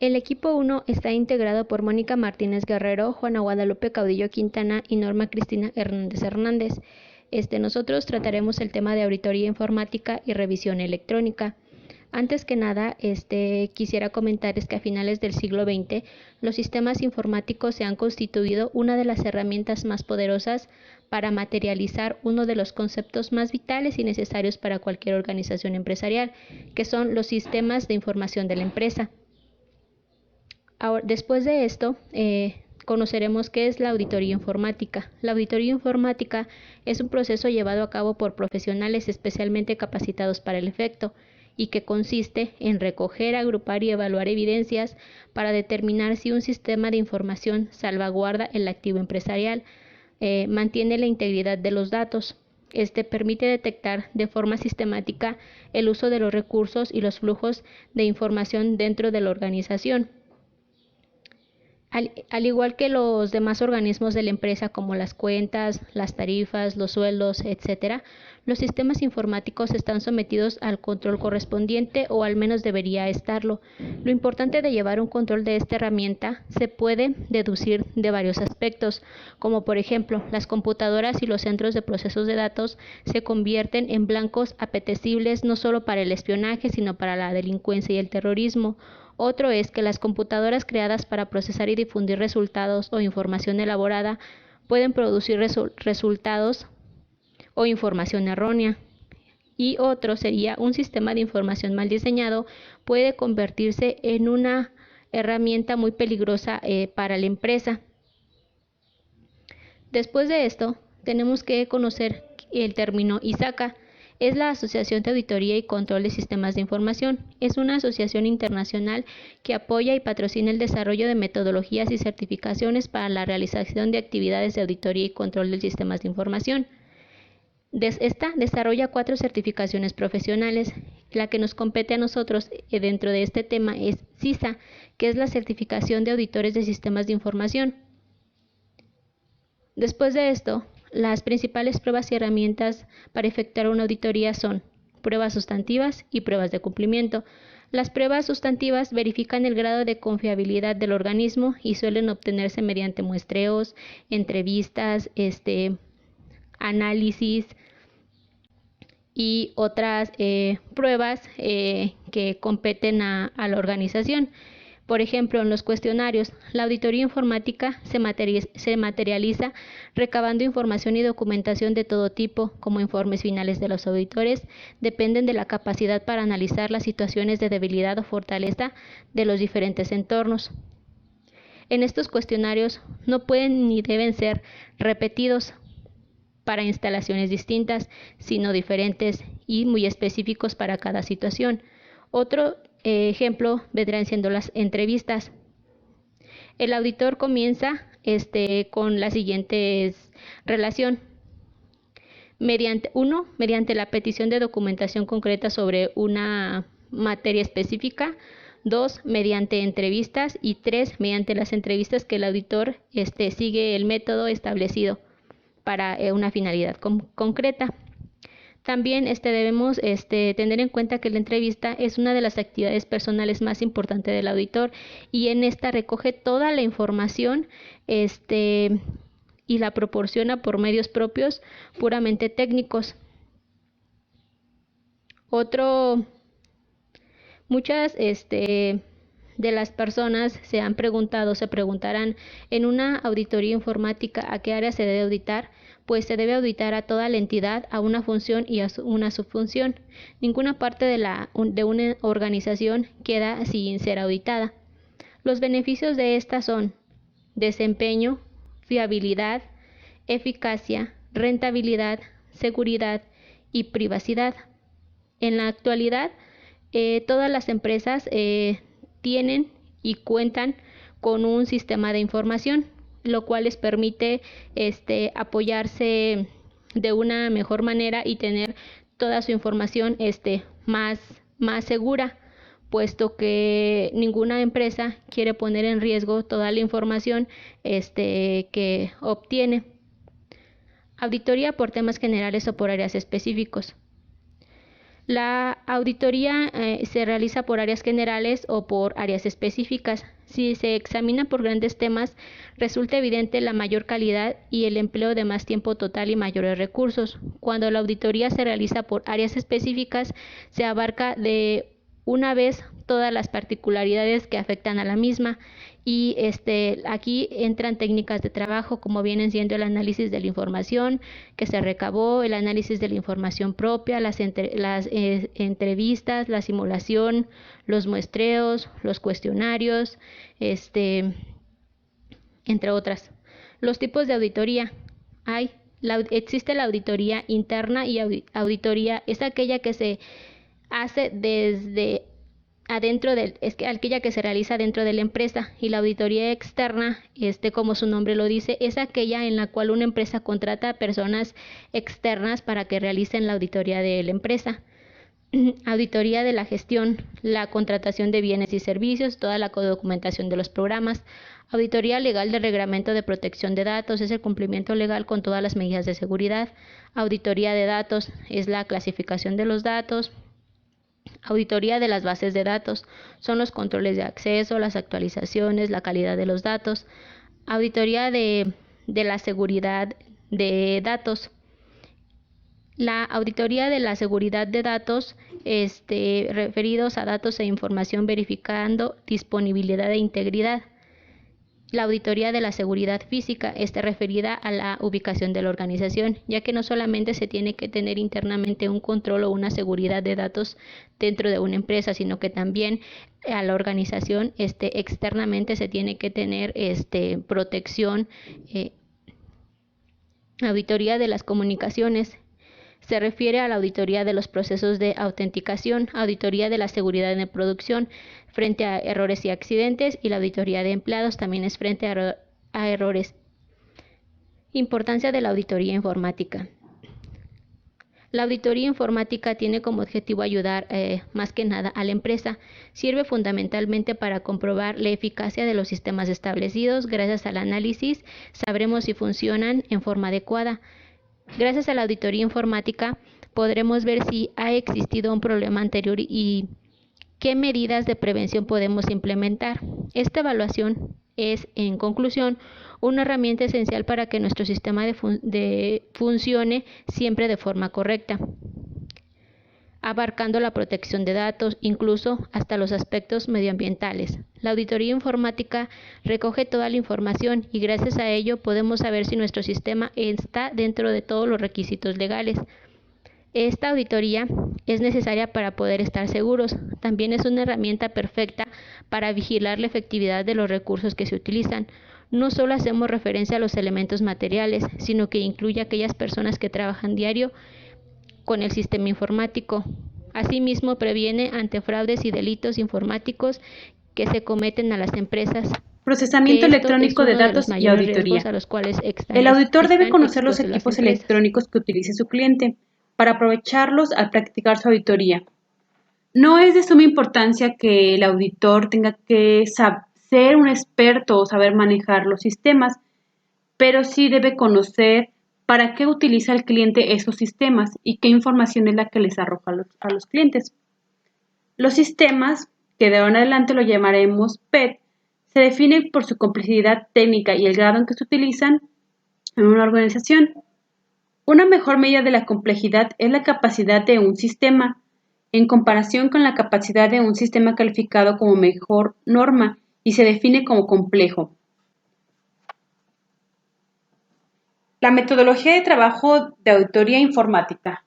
El equipo 1 está integrado por Mónica Martínez Guerrero, Juana Guadalupe Caudillo Quintana y Norma Cristina Hernández Hernández. Nosotros trataremos el tema de auditoría informática y revisión electrónica. Antes que nada, quisiera comentarles que a finales del siglo XX, los sistemas informáticos se han constituido una de las herramientas más poderosas para materializar uno de los conceptos más vitales y necesarios para cualquier organización empresarial, que son los sistemas de información de la empresa. Ahora, después de esto, conoceremos qué es la auditoría informática. La auditoría informática es un proceso llevado a cabo por profesionales especialmente capacitados para el efecto y que consiste en recoger, agrupar y evaluar evidencias para determinar si un sistema de información salvaguarda el activo empresarial, mantiene la integridad de los datos. Permite detectar de forma sistemática el uso de los recursos y los flujos de información dentro de la organización. Al igual que los demás organismos de la empresa como las cuentas, las tarifas, los sueldos, etc., los sistemas informáticos están sometidos al control correspondiente o al menos debería estarlo. Lo importante de llevar un control de esta herramienta se puede deducir de varios aspectos, como por ejemplo, las computadoras y los centros de procesos de datos se convierten en blancos apetecibles no solo para el espionaje, sino para la delincuencia y el terrorismo. Otro es que las computadoras creadas para procesar y difundir resultados o información elaborada pueden producir resultados o información errónea. Y otro sería un sistema de información mal diseñado puede convertirse en una herramienta muy peligrosa para la empresa. Después de esto, tenemos que conocer el término ISACA. Es la Asociación de Auditoría y Control de Sistemas de Información. Es una asociación internacional que apoya y patrocina el desarrollo de metodologías y certificaciones para la realización de actividades de auditoría y control de sistemas de información. Esta desarrolla 4 certificaciones profesionales. La que nos compete a nosotros dentro de este tema es CISA, que es la certificación de auditores de sistemas de información. Después de esto, las principales pruebas y herramientas para efectuar una auditoría son pruebas sustantivas y pruebas de cumplimiento. Las pruebas sustantivas verifican el grado de confiabilidad del organismo y suelen obtenerse mediante muestreos, entrevistas, análisis y otras pruebas que competen a la organización. Por ejemplo, en los cuestionarios, la auditoría informática se materializa recabando información y documentación de todo tipo, como informes finales de los auditores, dependen de la capacidad para analizar las situaciones de debilidad o fortaleza de los diferentes entornos. En estos cuestionarios no pueden ni deben ser repetidos para instalaciones distintas, sino diferentes y muy específicos para cada situación. Otro ejemplo vendrán siendo las entrevistas. El auditor comienza con la siguiente relación. Mediante la petición de documentación concreta sobre una materia específica. 2, mediante entrevistas. Y 3, mediante las entrevistas que el auditor sigue el método establecido para una finalidad concreta. También debemos tener en cuenta que la entrevista es una de las actividades personales más importantes del auditor y en esta recoge toda la información y la proporciona por medios propios puramente técnicos. Muchas de las personas se preguntarán en una auditoría informática a qué área se debe auditar. Pues se debe auditar a toda la entidad, a una función y a una subfunción. Ninguna parte de una organización queda sin ser auditada. Los beneficios de esta son desempeño, fiabilidad, eficacia, rentabilidad, seguridad y privacidad. En la actualidad, todas las empresas tienen y cuentan con un sistema de información, lo cual les permite apoyarse de una mejor manera y tener toda su información más segura, puesto que ninguna empresa quiere poner en riesgo toda la información que obtiene. Auditoría por temas generales o por áreas específicos. La auditoría se realiza por áreas generales o por áreas específicas. Si se examina por grandes temas, resulta evidente la mayor calidad y el empleo de más tiempo total y mayores recursos. Cuando la auditoría se realiza por áreas específicas, se abarca de una vez todas las particularidades que afectan a la misma y aquí entran técnicas de trabajo como vienen siendo el análisis de la información que se recabó, el análisis de la información propia, las entrevistas, la simulación, los muestreos, los cuestionarios, entre otras. Los tipos de auditoría. Existe la auditoría interna y auditoría es aquella que se hace desde aquella que se realiza dentro de la empresa, y la auditoría externa, como su nombre lo dice, es aquella en la cual una empresa contrata a personas externas para que realicen la auditoría de la empresa. Auditoría de la gestión, la contratación de bienes y servicios, toda la documentación de los programas. Auditoría legal del reglamento de protección de datos, es el cumplimiento legal con todas las medidas de seguridad. Auditoría de datos, es la clasificación de los datos. Auditoría de las bases de datos, son los controles de acceso, las actualizaciones, la calidad de los datos. Auditoría de la seguridad de datos. La auditoría de la seguridad de datos, referidos a datos e información verificando disponibilidad e integridad. La auditoría de la seguridad física está referida a la ubicación de la organización, ya que no solamente se tiene que tener internamente un control o una seguridad de datos dentro de una empresa, sino que también a la organización externamente se tiene que tener protección. Auditoría de las comunicaciones. Se refiere a la auditoría de los procesos de autenticación, auditoría de la seguridad en producción frente a errores y accidentes, y la auditoría de empleados también es frente a errores. Importancia de la auditoría informática. La auditoría informática tiene como objetivo ayudar más que nada a la empresa. Sirve fundamentalmente para comprobar la eficacia de los sistemas establecidos. Gracias al análisis sabremos si funcionan en forma adecuada. Gracias a la auditoría informática podremos ver si ha existido un problema anterior y qué medidas de prevención podemos implementar. Esta evaluación es, en conclusión, una herramienta esencial para que nuestro sistema funcione siempre de forma correcta, abarcando la protección de datos, incluso hasta los aspectos medioambientales. La auditoría informática recoge toda la información y gracias a ello podemos saber si nuestro sistema está dentro de todos los requisitos legales. Esta auditoría es necesaria para poder estar seguros. También es una herramienta perfecta para vigilar la efectividad de los recursos que se utilizan. No solo hacemos referencia a los elementos materiales, sino que incluye a aquellas personas que trabajan diario con el sistema informático. Asimismo, previene ante fraudes y delitos informáticos que se cometen a las empresas. Procesamiento electrónico de datos y auditoría. El auditor debe conocer los equipos electrónicos que utilice su cliente para aprovecharlos al practicar su auditoría. No es de suma importancia que el auditor tenga que ser un experto o saber manejar los sistemas, pero sí debe conocer para qué utiliza el cliente esos sistemas y qué información es la que les arroja a los clientes. Los sistemas, que de ahora en adelante lo llamaremos PET, se definen por su complejidad técnica y el grado en que se utilizan en una organización. Una mejor medida de la complejidad es la capacidad de un sistema en comparación con la capacidad de un sistema calificado como mejor norma y se define como complejo. La metodología de trabajo de auditoría informática.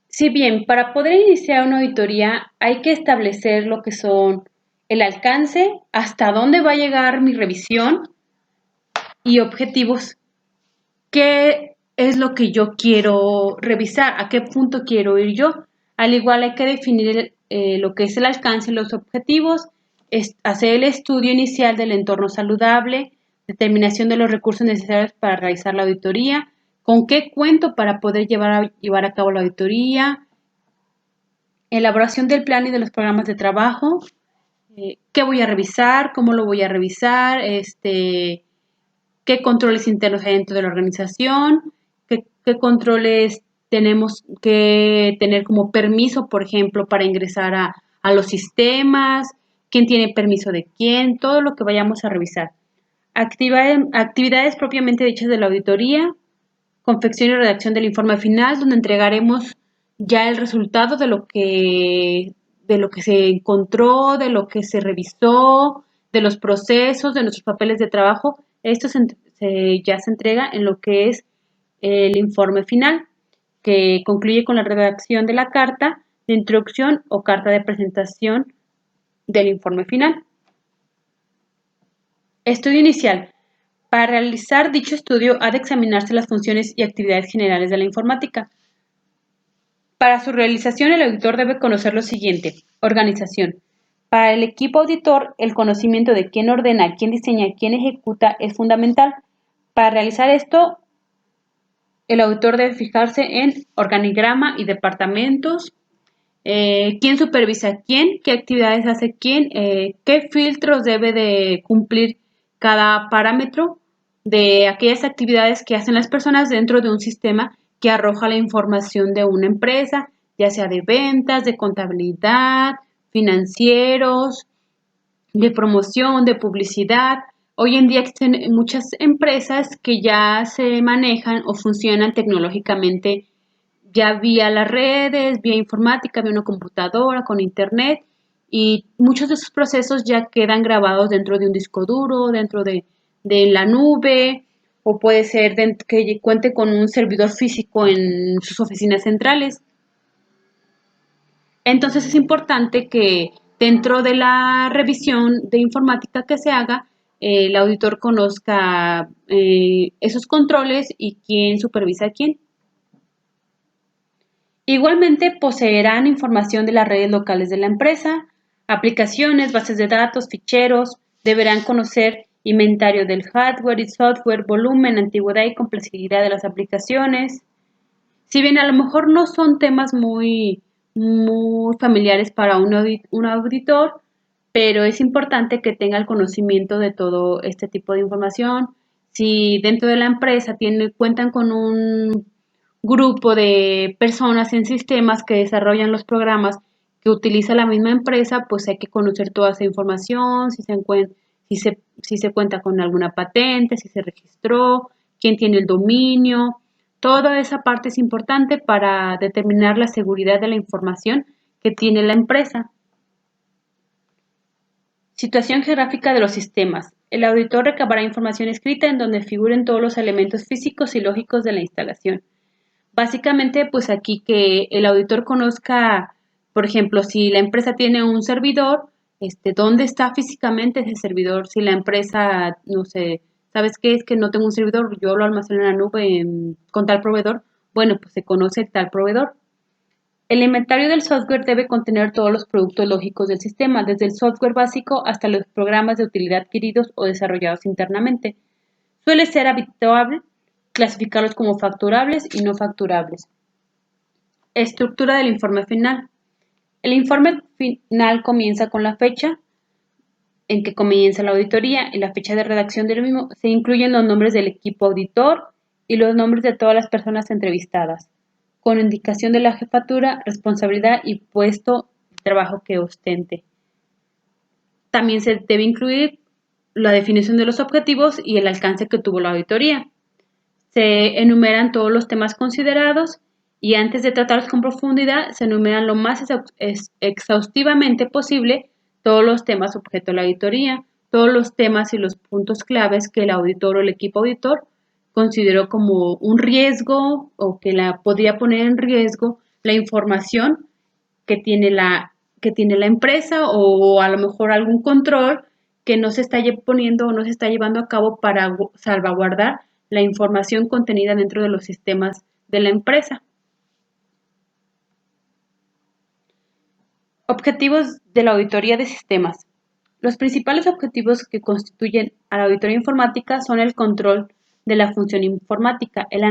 Si bien para poder iniciar una auditoría hay que establecer lo que son el alcance, hasta dónde va a llegar mi revisión y objetivos. ¿Qué es lo que yo quiero revisar? ¿A qué punto quiero ir yo? Al igual hay que definir lo que es el alcance y los objetivos, hacer el estudio inicial del entorno saludable, determinación de los recursos necesarios para realizar la auditoría, con qué cuento para poder llevar a cabo la auditoría, elaboración del plan y de los programas de trabajo, qué voy a revisar, cómo lo voy a revisar, qué controles internos hay dentro de la organización, qué controles tenemos que tener como permiso, por ejemplo, para ingresar a los sistemas, quién tiene permiso de quién, todo lo que vayamos a revisar. Actividades propiamente dichas de la auditoría, confección y redacción del informe final, donde entregaremos ya el resultado de lo que se encontró, de lo que se revisó, de los procesos, de nuestros papeles de trabajo. Esto ya se entrega en lo que es el informe final, que concluye con la redacción de la carta de introducción o carta de presentación del informe final. Estudio inicial. Para realizar dicho estudio ha de examinarse las funciones y actividades generales de la informática. Para su realización el auditor debe conocer lo siguiente. Organización. Para el equipo auditor, el conocimiento de quién ordena, quién diseña, quién ejecuta es fundamental. Para realizar esto, el auditor debe fijarse en organigrama y departamentos, quién supervisa a quién, qué actividades hace quién, qué filtros debe de cumplir cada parámetro de aquellas actividades que hacen las personas dentro de un sistema que arroja la información de una empresa, ya sea de ventas, de contabilidad, financieros, de promoción, de publicidad. Hoy en día existen muchas empresas que ya se manejan o funcionan tecnológicamente ya vía las redes, vía informática, vía una computadora, con internet, y muchos de esos procesos ya quedan grabados dentro de un disco duro, dentro de la nube, o puede ser que cuente con un servidor físico en sus oficinas centrales. Entonces es importante que dentro de la revisión de informática que se haga, el auditor conozca esos controles y quién supervisa a quién. Igualmente poseerán información de las redes locales de la empresa, aplicaciones, bases de datos, ficheros, deberán conocer inventario del hardware y software, volumen, antigüedad y complejidad de las aplicaciones. Si bien a lo mejor no son temas muy familiares para un auditor, pero es importante que tenga el conocimiento de todo este tipo de información. Si dentro de la empresa cuentan con un grupo de personas en sistemas que desarrollan los programas que utiliza la misma empresa, pues hay que conocer toda esa información, si se cuenta con alguna patente, si se registró, quién tiene el dominio. Toda esa parte es importante para determinar la seguridad de la información que tiene la empresa. Situación geográfica de los sistemas. El auditor recabará información escrita en donde figuren todos los elementos físicos y lógicos de la instalación. Básicamente, pues aquí que el auditor conozca, por ejemplo, si la empresa tiene un servidor, dónde está físicamente ese servidor. Si la empresa, no sé, ¿sabes qué? Es que no tengo un servidor, yo lo almaceno en la nube con tal proveedor. Bueno, pues se conoce tal proveedor. El inventario del software debe contener todos los productos lógicos del sistema, desde el software básico hasta los programas de utilidad adquiridos o desarrollados internamente. Suele ser habitual clasificarlos como facturables y no facturables. Estructura del informe final. El informe final comienza con la fecha en que comienza la auditoría y la fecha de redacción del mismo. Se incluyen los nombres del equipo auditor y los nombres de todas las personas entrevistadas, con indicación de la jefatura, responsabilidad y puesto de trabajo que ostente. También se debe incluir la definición de los objetivos y el alcance que tuvo la auditoría. Se enumeran todos los temas considerados y antes de tratarlos con profundidad se enumeran lo más exhaustivamente posible todos los temas objeto de la auditoría, todos los temas y los puntos claves que el auditor o el equipo auditor consideró como un riesgo o que podría poner en riesgo la información que tiene la empresa o a lo mejor algún control que no se está poniendo o no se está llevando a cabo para salvaguardar la información contenida dentro de los sistemas de la empresa. Objetivos de la auditoría de sistemas. Los principales objetivos que constituyen a la auditoría informática son el control de la función informática, el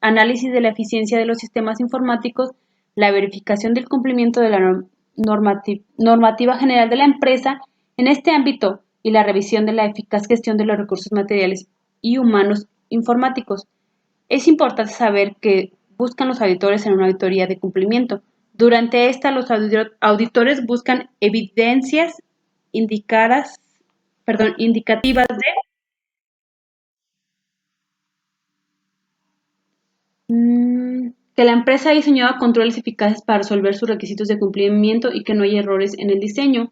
análisis de la eficiencia de los sistemas informáticos, la verificación del cumplimiento de la normativa general de la empresa en este ámbito y la revisión de la eficaz gestión de los recursos materiales y humanos informáticos. Es importante saber que buscan los auditores en una auditoría de cumplimiento. Durante esta, los auditores buscan evidencias indicativas de que la empresa ha diseñado controles eficaces para resolver sus requisitos de cumplimiento y que no hay errores en el diseño.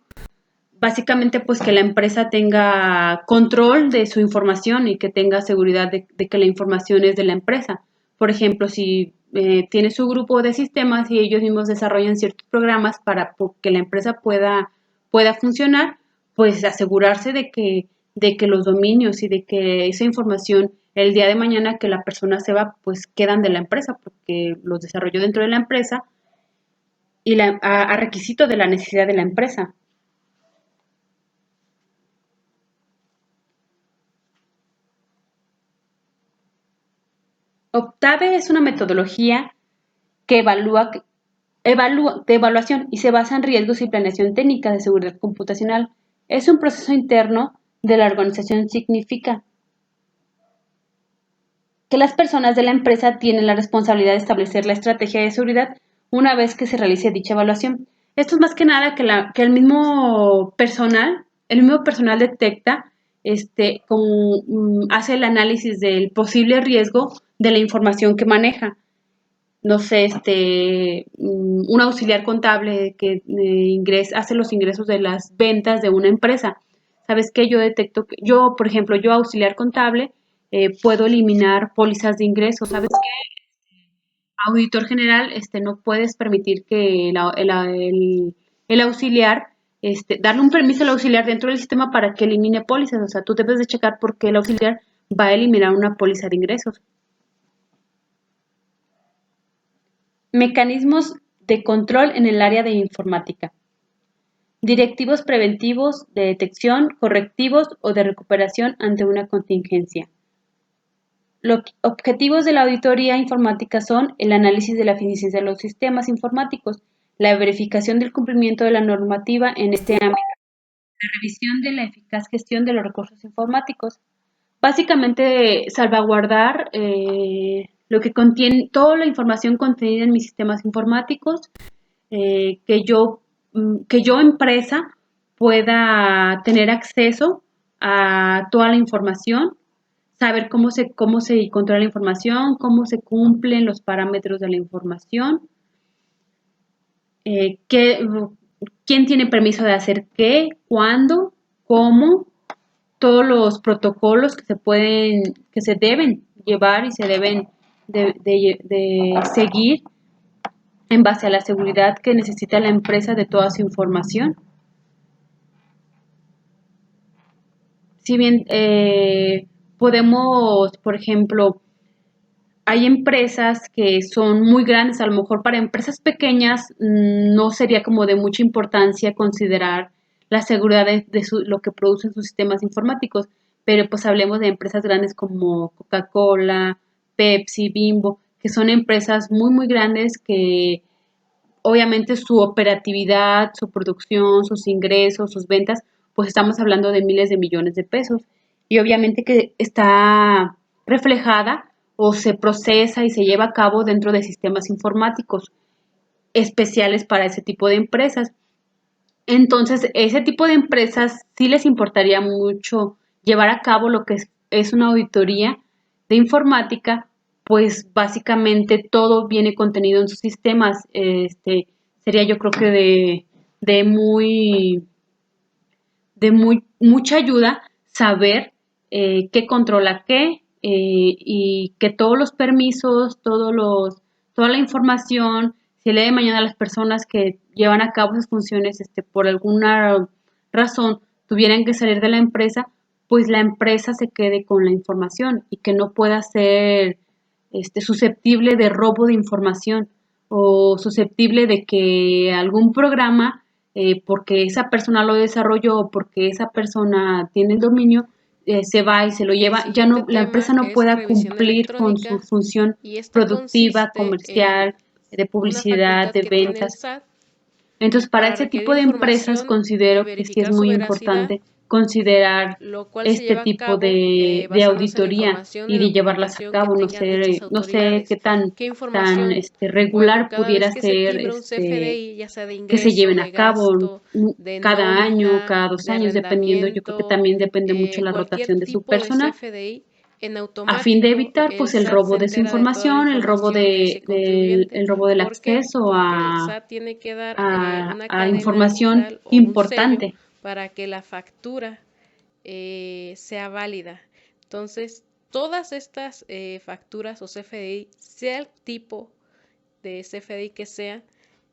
Básicamente, pues que la empresa tenga control de su información y que tenga seguridad de que la información es de la empresa. Por ejemplo, si tiene su grupo de sistemas y ellos mismos desarrollan ciertos programas para que la empresa pueda funcionar, pues asegurarse de que los dominios y de que esa información el día de mañana que la persona se va, pues quedan de la empresa porque los desarrolló dentro de la empresa y a requisito de la necesidad de la empresa. Octave es una metodología de evaluación y se basa en riesgos y planeación técnica de seguridad computacional. Es un proceso interno de la organización. Significa que las personas de la empresa tienen la responsabilidad de establecer la estrategia de seguridad una vez que se realice dicha evaluación. Esto es más que nada que el mismo personal detecta, hace el análisis del posible riesgo de la información que maneja. No sé, un auxiliar contable que hace los ingresos de las ventas de una empresa. ¿Sabes qué? Yo detecto que por ejemplo, yo auxiliar contable, puedo eliminar pólizas de ingresos. ¿Sabes qué? Auditor general, no puedes permitir que el auxiliar, darle un permiso al auxiliar dentro del sistema para que elimine pólizas. O sea, tú debes de checar por qué el auxiliar va a eliminar una póliza de ingresos. Mecanismos de control en el área de informática. Directivos preventivos de detección, correctivos o de recuperación ante una contingencia. Los objetivos de la auditoría informática son el análisis de la eficiencia de los sistemas informáticos, la verificación del cumplimiento de la normativa en este ámbito, la revisión de la eficaz gestión de los recursos informáticos. Básicamente, salvaguardar lo que contiene, toda la información contenida en mis sistemas informáticos, que yo empresa pueda tener acceso a toda la información, saber cómo se controla la información, cómo se cumplen los parámetros de la información, quién tiene permiso de hacer qué, cuándo, cómo, todos los protocolos que se deben llevar y se deben de seguir en base a la seguridad que necesita la empresa de toda su información. Si bien podemos, por ejemplo, hay empresas que son muy grandes, a lo mejor para empresas pequeñas no sería como de mucha importancia considerar la seguridad de lo que producen sus sistemas informáticos, pero pues hablemos de empresas grandes como Coca-Cola, Pepsi, Bimbo, que son empresas muy, muy grandes que obviamente su operatividad, su producción, sus ingresos, sus ventas, pues estamos hablando de miles de millones de pesos. Y obviamente que está reflejada o se procesa y se lleva a cabo dentro de sistemas informáticos especiales para ese tipo de empresas. Entonces, ese tipo de empresas sí les importaría mucho llevar a cabo lo que es una auditoría de informática, pues básicamente todo viene contenido en sus sistemas. Sería yo creo que mucha ayuda saber qué controla qué, y que todos los permisos, toda la información, si el día de mañana las personas que llevan a cabo esas funciones, por alguna razón tuvieran que salir de la empresa, pues la empresa se quede con la información y que no pueda ser susceptible de robo de información o susceptible de que algún programa, porque esa persona lo desarrolló o porque esa persona tiene el dominio, se va y se lo lleva, ya no, la empresa no pueda cumplir con su función productiva, comercial, de publicidad, de ventas. Entonces, para ese tipo de empresas considero que sí es muy importante considerar este tipo de auditoría y de llevarlas a cabo. No sé qué tan regular pudiera ser que se lleven a cabo cada año, cada 2 años, dependiendo. Yo creo que también depende mucho la rotación de su personal, a fin de evitar pues el robo de su información, el robo del acceso a información importante. Para que la factura sea válida. Entonces, todas estas facturas o CFDI, sea el tipo de CFDI que sea,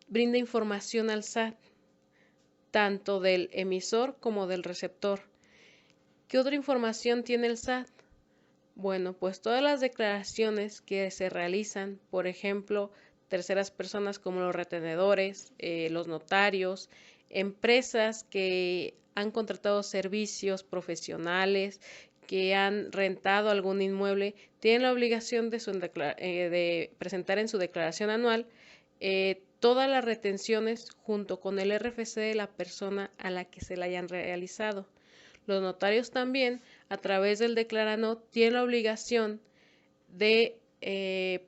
brinda información al SAT, tanto del emisor como del receptor. ¿Qué otra información tiene el SAT? Bueno, pues todas las declaraciones que se realizan, por ejemplo, terceras personas como los retenedores, los notarios, empresas que han contratado servicios profesionales, que han rentado algún inmueble, tienen la obligación de presentar en su declaración anual todas las retenciones junto con el RFC de la persona a la que se la hayan realizado. Los notarios también, a través del Declaranot, tienen la obligación de,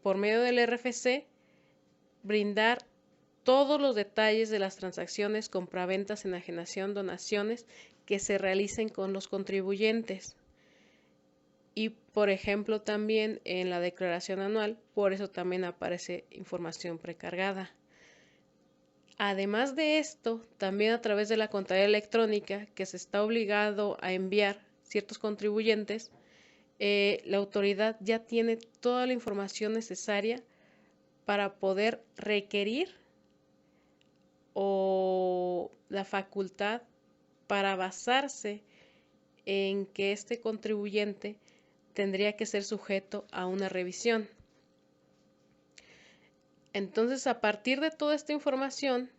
por medio del RFC, brindar todos los detalles de las transacciones, compraventas, enajenación, donaciones que se realicen con los contribuyentes. Y, por ejemplo, también en la declaración anual, por eso también aparece información precargada. Además de esto, también a través de la contabilidad electrónica que se está obligado a enviar ciertos contribuyentes, la autoridad ya tiene toda la información necesaria para poder requerir o la facultad para basarse en que este contribuyente tendría que ser sujeto a una revisión. Entonces, a partir de toda esta información,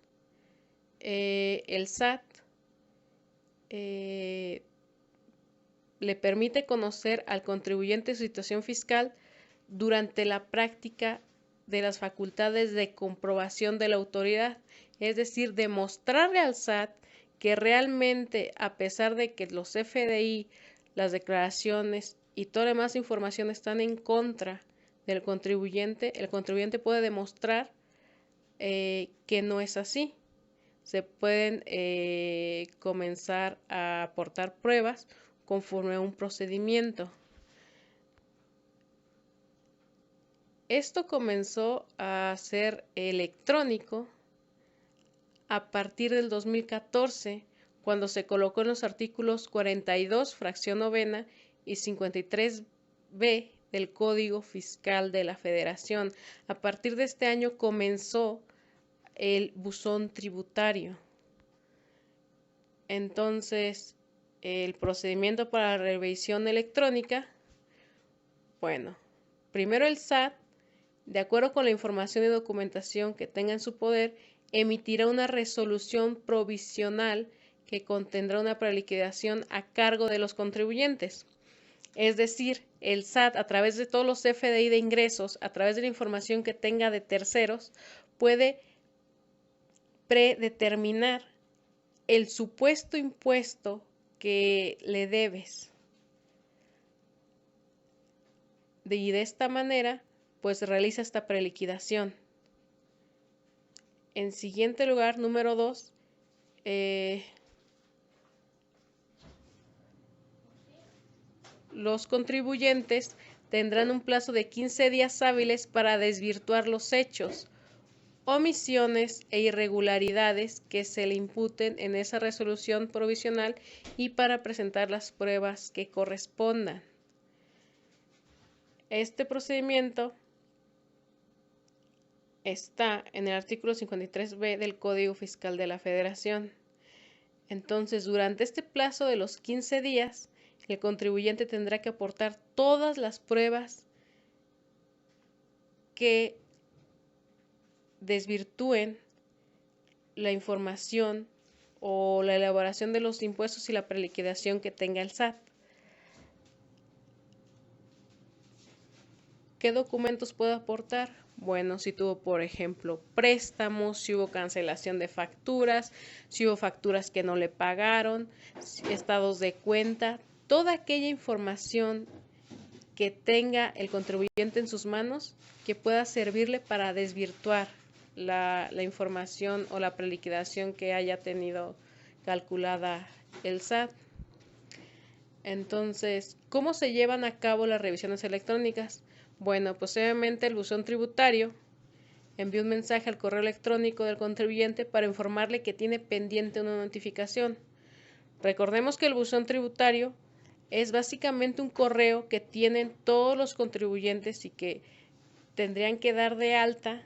el SAT le permite conocer al contribuyente su situación fiscal durante la práctica de las facultades de comprobación de la autoridad, es decir, demostrarle al SAT que realmente, a pesar de que los FDI, las declaraciones y toda la demás información están en contra del contribuyente, el contribuyente puede demostrar que no es así. Se pueden comenzar a aportar pruebas conforme a un procedimiento. Esto comenzó a ser electrónico a partir del 2014, cuando se colocó en los artículos 42, fracción novena, y 53b del Código Fiscal de la Federación. A partir de este año comenzó el buzón tributario. Entonces, el procedimiento para la revisión electrónica, bueno, primero el SAT, de acuerdo con la información y documentación que tenga en su poder, emitirá una resolución provisional que contendrá una preliquidación a cargo de los contribuyentes. Es decir, el SAT, a través de todos los FDI de ingresos, a través de la información que tenga de terceros, puede predeterminar el supuesto impuesto que le debes. Y de esta manera, pues realiza esta preliquidación. En siguiente lugar, número 2, los contribuyentes tendrán un plazo de 15 días hábiles para desvirtuar los hechos, omisiones e irregularidades que se le imputen en esa resolución provisional y para presentar las pruebas que correspondan. Este procedimiento está en el artículo 53b del Código Fiscal de la Federación. Entonces, durante este plazo de los 15 días, el contribuyente tendrá que aportar todas las pruebas que desvirtúen la información o la elaboración de los impuestos y la preliquidación que tenga el SAT. ¿Qué documentos puedo aportar? Bueno, si tuvo, por ejemplo, préstamos, si hubo cancelación de facturas, si hubo facturas que no le pagaron, estados de cuenta, toda aquella información que tenga el contribuyente en sus manos que pueda servirle para desvirtuar la información o la preliquidación que haya tenido calculada el SAT. Entonces, ¿cómo se llevan a cabo las revisiones electrónicas? Bueno, pues obviamente el buzón tributario envía un mensaje al correo electrónico del contribuyente para informarle que tiene pendiente una notificación. Recordemos que el buzón tributario es básicamente un correo que tienen todos los contribuyentes y que tendrían que dar de alta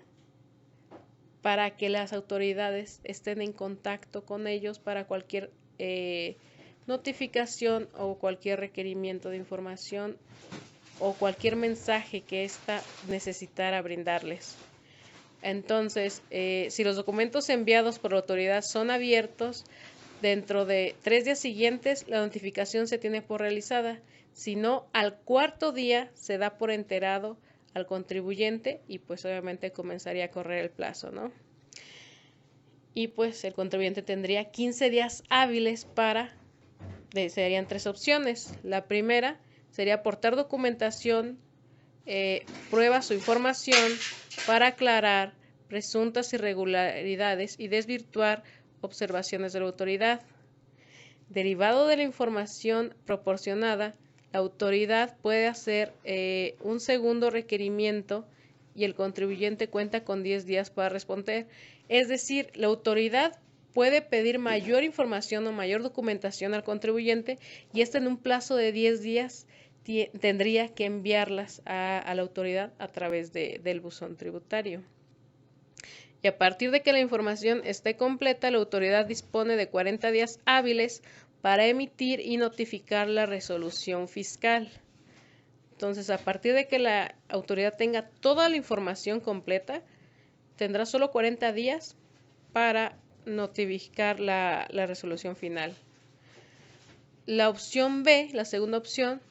para que las autoridades estén en contacto con ellos para cualquier notificación o cualquier requerimiento de información o cualquier mensaje que ésta necesitara brindarles. Entonces, si los documentos enviados por la autoridad son abiertos, dentro de 3 días siguientes la notificación se tiene por realizada. Si no, al 4º día se da por enterado al contribuyente y pues obviamente comenzaría a correr el plazo, ¿no? Y pues el contribuyente tendría 15 días hábiles para, serían 3 opciones. La primera sería aportar documentación, pruebas o información para aclarar presuntas irregularidades y desvirtuar observaciones de la autoridad. Derivado de la información proporcionada, la autoridad puede hacer un segundo requerimiento y el contribuyente cuenta con 10 días para responder. Es decir, la autoridad puede pedir mayor información o mayor documentación al contribuyente y en un plazo de 10 días tendría que enviarlas a la autoridad a través del buzón tributario. Y a partir de que la información esté completa, la autoridad dispone de 40 días hábiles para emitir y notificar la resolución fiscal. Entonces, a partir de que la autoridad tenga toda la información completa, tendrá solo 40 días para notificar la resolución final. La opción B, la segunda opción,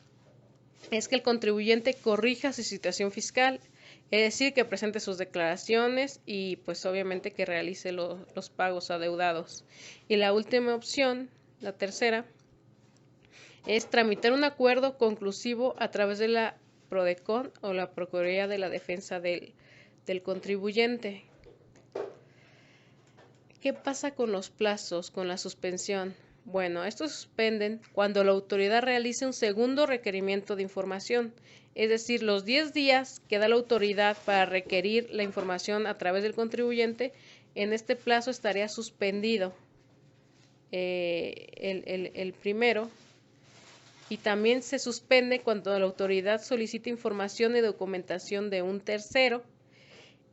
es que el contribuyente corrija su situación fiscal, es decir, que presente sus declaraciones y pues obviamente que realice los pagos adeudados. Y la última opción, la tercera, es tramitar un acuerdo conclusivo a través de la PRODECON o la Procuraduría de la Defensa del contribuyente. ¿Qué pasa con los plazos, con la suspensión? Bueno, estos suspenden cuando la autoridad realice un segundo requerimiento de información, es decir, los 10 días que da la autoridad para requerir la información a través del contribuyente, en este plazo estaría suspendido el primero, y también se suspende cuando la autoridad solicita información y documentación de un tercero,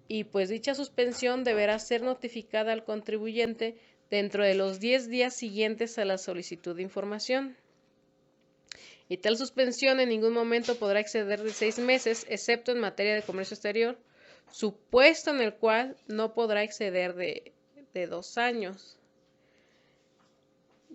y pues dicha suspensión deberá ser notificada al contribuyente dentro de los 10 días siguientes a la solicitud de información. Y tal suspensión en ningún momento podrá exceder de 6 meses, excepto en materia de comercio exterior, supuesto en el cual no podrá exceder de 2 años.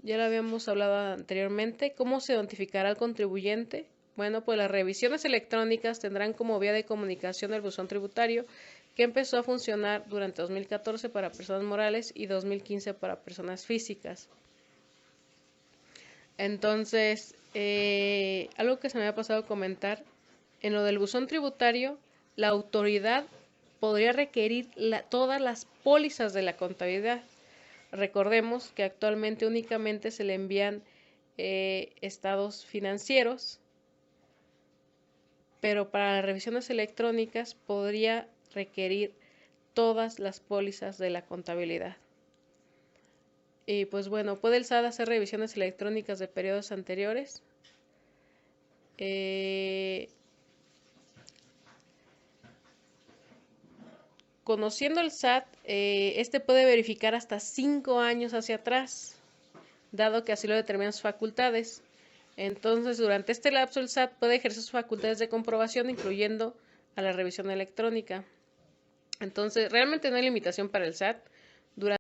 Ya lo habíamos hablado anteriormente. ¿Cómo se notificará al contribuyente? Bueno, pues las revisiones electrónicas tendrán como vía de comunicación el buzón tributario, que empezó a funcionar durante 2014 para personas morales y 2015 para personas físicas. Entonces, algo que se me había pasado a comentar, en lo del buzón tributario, la autoridad podría requerir todas las pólizas de la contabilidad. Recordemos que actualmente únicamente se le envían estados financieros, pero para las revisiones electrónicas podría requerir todas las pólizas de la contabilidad. Y pues bueno, ¿puede el SAT hacer revisiones electrónicas de periodos anteriores? Conociendo el SAT, este puede verificar hasta 5 años hacia atrás, dado que así lo determinan sus facultades. Entonces, durante este lapso, el SAT puede ejercer sus facultades de comprobación, incluyendo a la revisión electrónica. Entonces, realmente no hay limitación para el SAT.